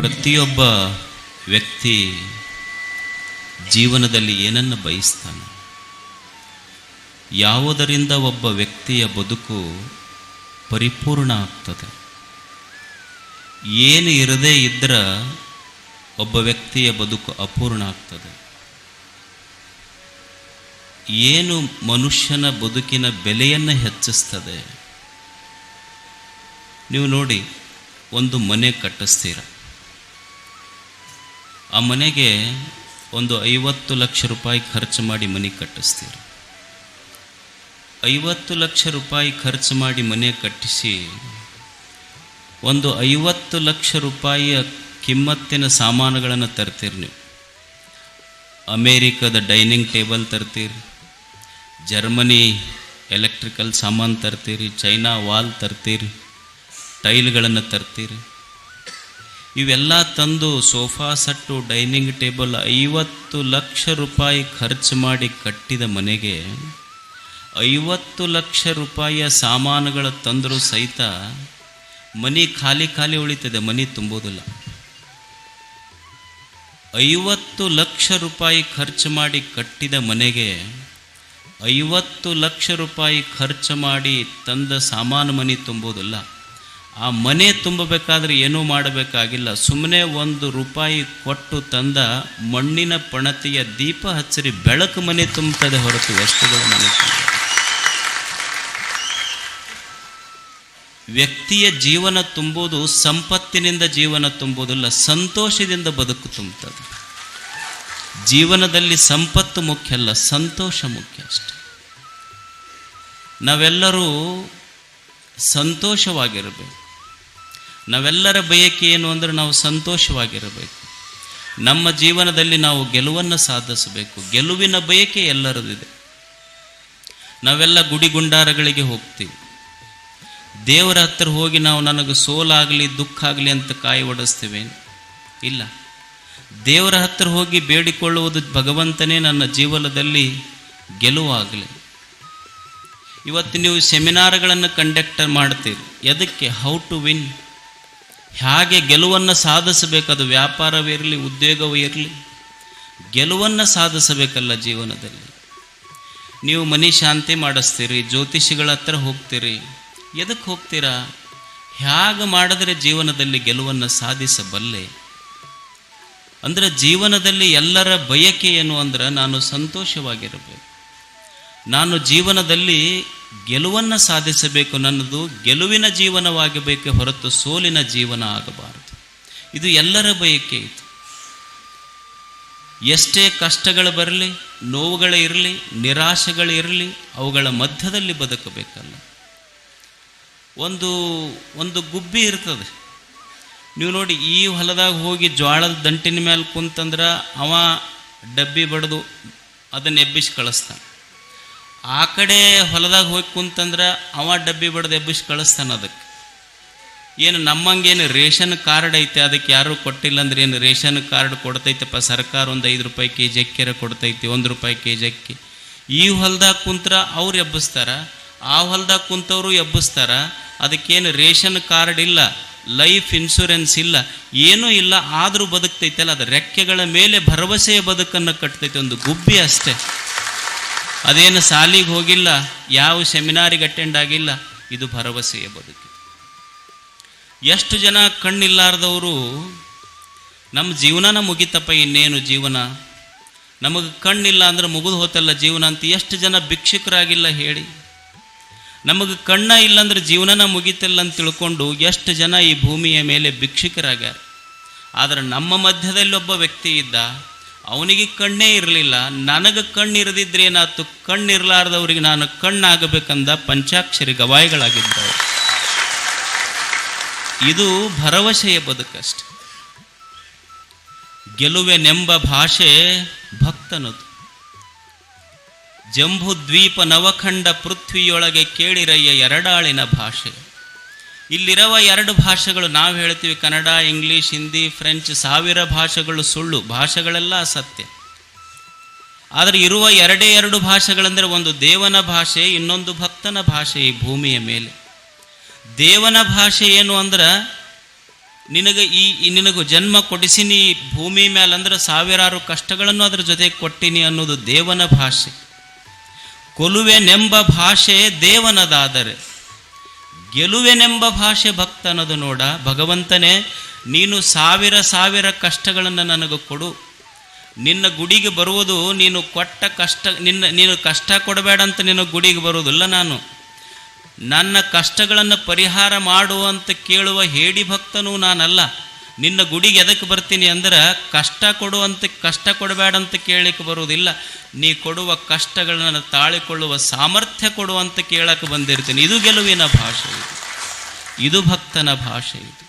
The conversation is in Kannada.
ಪ್ರತಿಯೊಬ್ಬ ವ್ಯಕ್ತಿ ಜೀವನದಲ್ಲಿ ಏನನ್ನು ಬಯಸ್ತಾನೆ, ಯಾವುದರಿಂದ ಒಬ್ಬ ವ್ಯಕ್ತಿಯ ಬದುಕು ಪರಿಪೂರ್ಣ ಆಗ್ತದೆ, ಏನು ಇರದೇ ಇದ್ದರೆ ಒಬ್ಬ ವ್ಯಕ್ತಿಯ ಬದುಕು ಅಪೂರ್ಣ ಆಗ್ತದೆ, ಏನು ಮನುಷ್ಯನ ಬದುಕಿನ ಬೆಲೆಯನ್ನು ಹೆಚ್ಚಿಸ್ತದೆ. ನೀವು ನೋಡಿ, ಒಂದು ಮನೆ ಕಟ್ಟಿಸ್ತೀರ, ಆ ಮನೆಗೆ ಒಂದು 50 ಲಕ್ಷ ರೂಪಾಯಿ ಖರ್ಚು ಮಾಡಿ ಮನೆ ಕಟ್ಟಿಸ್ತೀರ. 50 ಲಕ್ಷ ರೂಪಾಯಿ ಖರ್ಚು ಮಾಡಿ ಮನೆ ಕಟ್ಟಿಸಿ ಒಂದು 50 ಲಕ್ಷ ರೂಪಾಯಿಯ ಕಿಮ್ಮತ್ತಿನ ಸಾಮಾನುಗಳನ್ನು ತರ್ತೀರಿ. ನೀವು ಅಮೇರಿಕದ ಡೈನಿಂಗ್ ಟೇಬಲ್ ತರ್ತೀರಿ, ಜರ್ಮನಿ ಎಲೆಕ್ಟ್ರಿಕಲ್ ಸಾಮಾನು ತರ್ತೀರಿ, ಚೈನಾ ವಾಲ್ ತರ್ತೀರಿ, ಟೈಲ್ಗಳನ್ನು ತರ್ತೀರಿ. ಇವೆಲ್ಲ ತಂದು sofa set, dining table 50 lakh ರೂಪಾಯಿ ಖರ್ಚು ಮಾಡಿ ಕಟ್ಟಿದ ಮನೆಗೆ 50 ಲಕ್ಷ ರೂಪಾಯಿಯ ಸಾಮಾನುಗಳ ತಂದರೂ ಸಹಿತ ಮನೆ ಖಾಲಿ ಖಾಲಿ ಉಳಿತದೆ, ಮನೆ ತುಂಬೋದಿಲ್ಲ. 50 ಲಕ್ಷ ರೂಪಾಯಿ ಖರ್ಚು ಮಾಡಿ ಕಟ್ಟಿದ ಮನೆಗೆ 50 ಲಕ್ಷ ರೂಪಾಯಿ ಖರ್ಚು ಮಾಡಿ ತಂದ ಸಾಮಾನು ಮನೆ ತುಂಬೋದಿಲ್ಲ. ಆ ಮನೆ ತುಂಬಬೇಕಾದ್ರೆ ಏನೂ ಮಾಡಬೇಕಾಗಿಲ್ಲ, ಸುಮ್ಮನೆ 1 ರೂಪಾಯಿ ಕೊಟ್ಟು ತಂದ ಮಣ್ಣಿನ ಪಣತಿಯ ದೀಪ ಹಚ್ಚರಿ ಬೆಳಕು ಮನೆ ತುಂಬುತ್ತದೆ ಹೊರತು ವಸ್ತುಗಳ ಮನೆ ತುಂಬ. ವ್ಯಕ್ತಿಯ ಜೀವನ ತುಂಬೋದು ಸಂಪತ್ತಿನಿಂದ ಜೀವನ ತುಂಬೋದಿಲ್ಲ, ಸಂತೋಷದಿಂದ ಬದುಕು ತುಂಬುತ್ತದೆ. ಜೀವನದಲ್ಲಿ ಸಂಪತ್ತು ಮುಖ್ಯ ಅಲ್ಲ, ಸಂತೋಷ ಮುಖ್ಯ ಅಷ್ಟೆ. ನಾವೆಲ್ಲರೂ ಸಂತೋಷವಾಗಿರಬೇಕು. ನಾವೆಲ್ಲರ ಬಯಕೆ ಏನು ಅಂದರೆ ನಾವು ಸಂತೋಷವಾಗಿರಬೇಕು. ನಮ್ಮ ಜೀವನದಲ್ಲಿ ನಾವು ಗೆಲುವನ್ನು ಸಾಧಿಸಬೇಕು. ಗೆಲುವಿನ ಬಯಕೆ ಎಲ್ಲರದಿದೆ. ನಾವೆಲ್ಲ ಗುಡಿಗುಂಡಾರಗಳಿಗೆ ಹೋಗ್ತೀವಿ. ದೇವರ ಹತ್ತಿರ ಹೋಗಿ ನಾವು ನನಗೆ ಸೋಲಾಗಲಿ ದುಃಖ ಆಗಲಿ ಅಂತ ಕಾಯಿ ಒಡಿಸ್ತೀವಿ? ಇಲ್ಲ. ದೇವರ ಹತ್ತಿರ ಹೋಗಿ ಬೇಡಿಕೊಳ್ಳುವುದು, ಭಗವಂತನೇ ನನ್ನ ಜೀವನದಲ್ಲಿ ಗೆಲುವಾಗಲಿ. ಇವತ್ತು ನೀವು ಸೆಮಿನಾರ್ಗಳನ್ನು ಕಂಡಕ್ಟ್ ಮಾಡ್ತೀರಿ, ಎದಕ್ಕೆ? ಹೌ ಟು ವಿನ್, ಹೇಗೆ ಗೆಲುವನ್ನು ಸಾಧಿಸಬೇಕು. ಅದು ವ್ಯಾಪಾರವಿರಲಿ, ಉದ್ಯೋಗವೇ ಇರಲಿ, ಗೆಲುವನ್ನು ಸಾಧಿಸಬೇಕಲ್ಲ ಜೀವನದಲ್ಲಿ. ನೀವು ಮನೆ ಶಾಂತಿ ಮಾಡಿಸ್ತೀರಿ, ಜ್ಯೋತಿಷಿಗಳ ಹತ್ರ ಹೋಗ್ತೀರಿ, ಎದಕ್ಕೆ ಹೋಗ್ತೀರಾ? ಹೇಗೆ ಮಾಡಿದ್ರೆ ಜೀವನದಲ್ಲಿ ಗೆಲುವನ್ನು ಸಾಧಿಸಬಲ್ಲೆ? ಅಂದರೆ ಜೀವನದಲ್ಲಿ ಎಲ್ಲರ ಬಯಕೆ ಏನು ಅಂದ್ರೆ ನಾನು ಸಂತೋಷವಾಗಿರಬೇಕು, ನಾನು ಜೀವನದಲ್ಲಿ ಗೆಲುವನ್ನು ಸಾಧಿಸಬೇಕು, ನನ್ನದು ಗೆಲುವಿನ ಜೀವನವಾಗಬೇಕೆ ಹೊರತು ಸೋಲಿನ ಜೀವನ ಆಗಬಾರದು. ಇದು ಎಲ್ಲರ ಬಯಕೆ. ಇದು ಎಷ್ಟೇ ಕಷ್ಟಗಳು ಬರಲಿ, ನೋವುಗಳು ಇರಲಿ, ನಿರಾಶೆಗಳು ಇರಲಿ, ಅವುಗಳ ಮಧ್ಯದಲ್ಲಿ ಬದುಕಬೇಕಲ್ಲ. ಒಂದು ಗುಬ್ಬಿ ಇರ್ತದೆ. ನೀವು ನೋಡಿ, ಈ ಹೊಲದಾಗ ಹೋಗಿ ಜ್ವಾಳದ ದಂಟಿನ ಮೇಲೆ ಕುಂತಂದ್ರೆ ಅವ ಡಬ್ಬಿ ಬಡ್ದು ಅದನ್ನು ಎಬ್ಬಿಸಿ ಕಳಿಸ್ತಾನೆ. ಆ ಕಡೆ ಹೊಲದಾಗ ಹೋಗಿ ಕುಂತಂದ್ರೆ ಅವ ಡಬ್ಬಿ ಬಡ್ದು ಎಬ್ಬಿಸಿ ಕಳಿಸ್ತಾನೆ. ಅದಕ್ಕೆ ಏನು ನಮ್ಮಂಗೇನು ರೇಷನ್ ಕಾರ್ಡ್ ಐತೆ, ಅದಕ್ಕೆ ಯಾರೂ ಕೊಟ್ಟಿಲ್ಲ ಅಂದ್ರೆ ಏನು ರೇಷನ್ ಕಾರ್ಡ್ ಕೊಡ್ತೈತಪ್ಪ ಸರ್ಕಾರ, ಒಂದು 5 ರೂಪಾಯಿ ಕೆಜಿ ಅಕ್ಕಿರ ಕೊಡ್ತೈತಿ, 1 ರೂಪಾಯಿ ಕೆಜಿ ಅಕ್ಕಿ. ಈ ಹೊಲದಾಗ ಕುಂತ್ರ ಅವ್ರು ಎಬ್ಬಿಸ್ತಾರ, ಆ ಹೊಲದಾಗ ಕುಂತವರು ಎಬ್ಬಿಸ್ತಾರ. ಅದಕ್ಕೇನು ರೇಷನ್ ಕಾರ್ಡ್ ಇಲ್ಲ, ಲೈಫ್ ಇನ್ಶೂರೆನ್ಸ್ ಇಲ್ಲ, ಏನೂ ಇಲ್ಲ, ಆದರೂ ಬದುಕ್ತೈತಲ್ಲ. ಅದು ರೆಕ್ಕೆಗಳ ಮೇಲೆ ಭರವಸೆಯ ಬದುಕನ್ನು ಕಟ್ತೈತೆ. ಒಂದು ಗುಬ್ಬಿ ಅಷ್ಟೇ. ಅದೇನು ಸಾಲಿಗೆ ಹೋಗಿಲ್ಲ, ಯಾವ ಸೆಮಿನಾರಿಗೆ ಅಟೆಂಡ್ ಆಗಿಲ್ಲ, ಇದು ಭರವಸೆಯ ಬದುಕು. ಎಷ್ಟು ಜನ ಕಣ್ಣಿಲ್ಲಾರ್ದವರು ನಮ್ಮ ಜೀವನನ ಮುಗಿತಪ್ಪ, ಇನ್ನೇನು ಜೀವನ, ನಮಗೆ ಕಣ್ಣಿಲ್ಲ ಅಂದ್ರೆ ಮುಗಿದು ಹೋತಲ್ಲ ಜೀವನ ಅಂತ ಎಷ್ಟು ಜನ ಭಿಕ್ಷುಕರಾಗಿಲ್ಲ ಹೇಳಿ. ನಮಗೆ ಕಣ್ಣ ಇಲ್ಲಾಂದ್ರೆ ಜೀವನನ ಮುಗಿತಿಲ್ಲ ಅಂತ ತಿಳ್ಕೊಂಡು ಎಷ್ಟು ಜನ ಈ ಭೂಮಿಯ ಮೇಲೆ ಭಿಕ್ಷುಕರಾಗ್ಯಾರ. ಆದರೆ ನಮ್ಮ ಮಧ್ಯದಲ್ಲಿ ಒಬ್ಬ ವ್ಯಕ್ತಿ ಇದ್ದ, ಅವನಿಗೆ ಕಣ್ಣೇ ಇರಲಿಲ್ಲ. ನನಗೆ ಕಣ್ಣಿರದಿದ್ರೆ ಏನಾಯ್ತು, ಕಣ್ಣಿರಲಾರ್ದವ್ರಿಗೆ ನಾನು ಕಣ್ಣಾಗಬೇಕಂದ ಪಂಚಾಕ್ಷರಿ ಗವಾಯಿಗಳಾಗಿದ್ದವರು. ಇದು ಭರವಸೆಯ ಬದುಕಷ್ಟೆ. ಗೆಲುವೆನೆಂಬ ಭಾಷೆ ಭಕ್ತನದು. ಜಂಬೂ ದ್ವೀಪ ನವಖಂಡ ಪೃಥ್ವಿಯೊಳಗೆ ಕೇಳಿರಯ್ಯ ಎರಡಾಳಿನ ಭಾಷೆ. ಇಲ್ಲಿರುವ 2 ಭಾಷೆಗಳು ನಾವು ಹೇಳ್ತೀವಿ, ಕನ್ನಡ, ಇಂಗ್ಲೀಷ್, ಹಿಂದಿ, ಫ್ರೆಂಚ್, 1000 ಭಾಷೆಗಳು ಸುಳ್ಳು, ಭಾಷೆಗಳೆಲ್ಲ ಅಸತ್ಯ. ಆದರೆ ಇರುವ 2 ಭಾಷೆಗಳೆಂದರೆ ಒಂದು ದೇವನ ಭಾಷೆ, ಇನ್ನೊಂದು ಭಕ್ತನ ಭಾಷೆ. ಈ ಭೂಮಿಯ ಮೇಲೆ ದೇವನ ಭಾಷೆ ಏನು ಅಂದ್ರೆ ನಿನಗೂ ಜನ್ಮ ಕೊಡಿಸಿನಿ ಭೂಮಿ ಮೇಲೆ ಅಂದ್ರೆ ಸಾವಿರಾರು ಕಷ್ಟಗಳನ್ನು ಅದ್ರ ಜೊತೆಗೆ ಕೊಟ್ಟಿನಿ ಅನ್ನೋದು ದೇವನ ಭಾಷೆ. ಕೊಲುವೆನೆಂಬ ಭಾಷೆ ದೇವನದಾದರೆ ಗೆಲುವೆನೆಂಬ ಭಾಷೆ ಭಕ್ತನದು. ನೋಡ ಭಗವಂತನೇ, ನೀನು ಸಾವಿರ ಕಷ್ಟಗಳನ್ನು ನನಗೆ ಕೊಡು. ನಿನ್ನ ಗುಡಿಗೆ ಬರುವುದು ನೀನು ಕೊಟ್ಟ ಕಷ್ಟ, ನೀನು ಕಷ್ಟ ಕೊಡಬೇಡ ಅಂತ ನಿನ್ನ ಗುಡಿಗೆ ಬರುವುದಿಲ್ಲ. ನನ್ನ ಕಷ್ಟಗಳನ್ನು ಪರಿಹಾರ ಮಾಡುವಂತ ಕೇಳುವ ಹೇಡಿ ಭಕ್ತನೂ ನಾನಲ್ಲ. ನಿನ್ನ ಗುಡಿಗೆ ಎದಕ್ಕೆ ಬರ್ತೀನಿ ಅಂದ್ರೆ ಕಷ್ಟ ಕೊಡಬೇಡ ಅಂತ ಕೇಳಲಿಕ್ಕೆ ಬರುವುದಿಲ್ಲ. ನೀ ಕೊಡುವ ಕಷ್ಟಗಳನ್ನು ತಾಳಿಕೊಳ್ಳುವ ಸಾಮರ್ಥ್ಯ ಕೊಡುವಂತ ಕೇಳಕ್ಕೆ ಬಂದಿರ್ತೀನಿ. ಇದು ಗೆಲುವಿನ ಭಾಷೆ, ಇದು ಭಕ್ತನ ಭಾಷೆ. ಇದು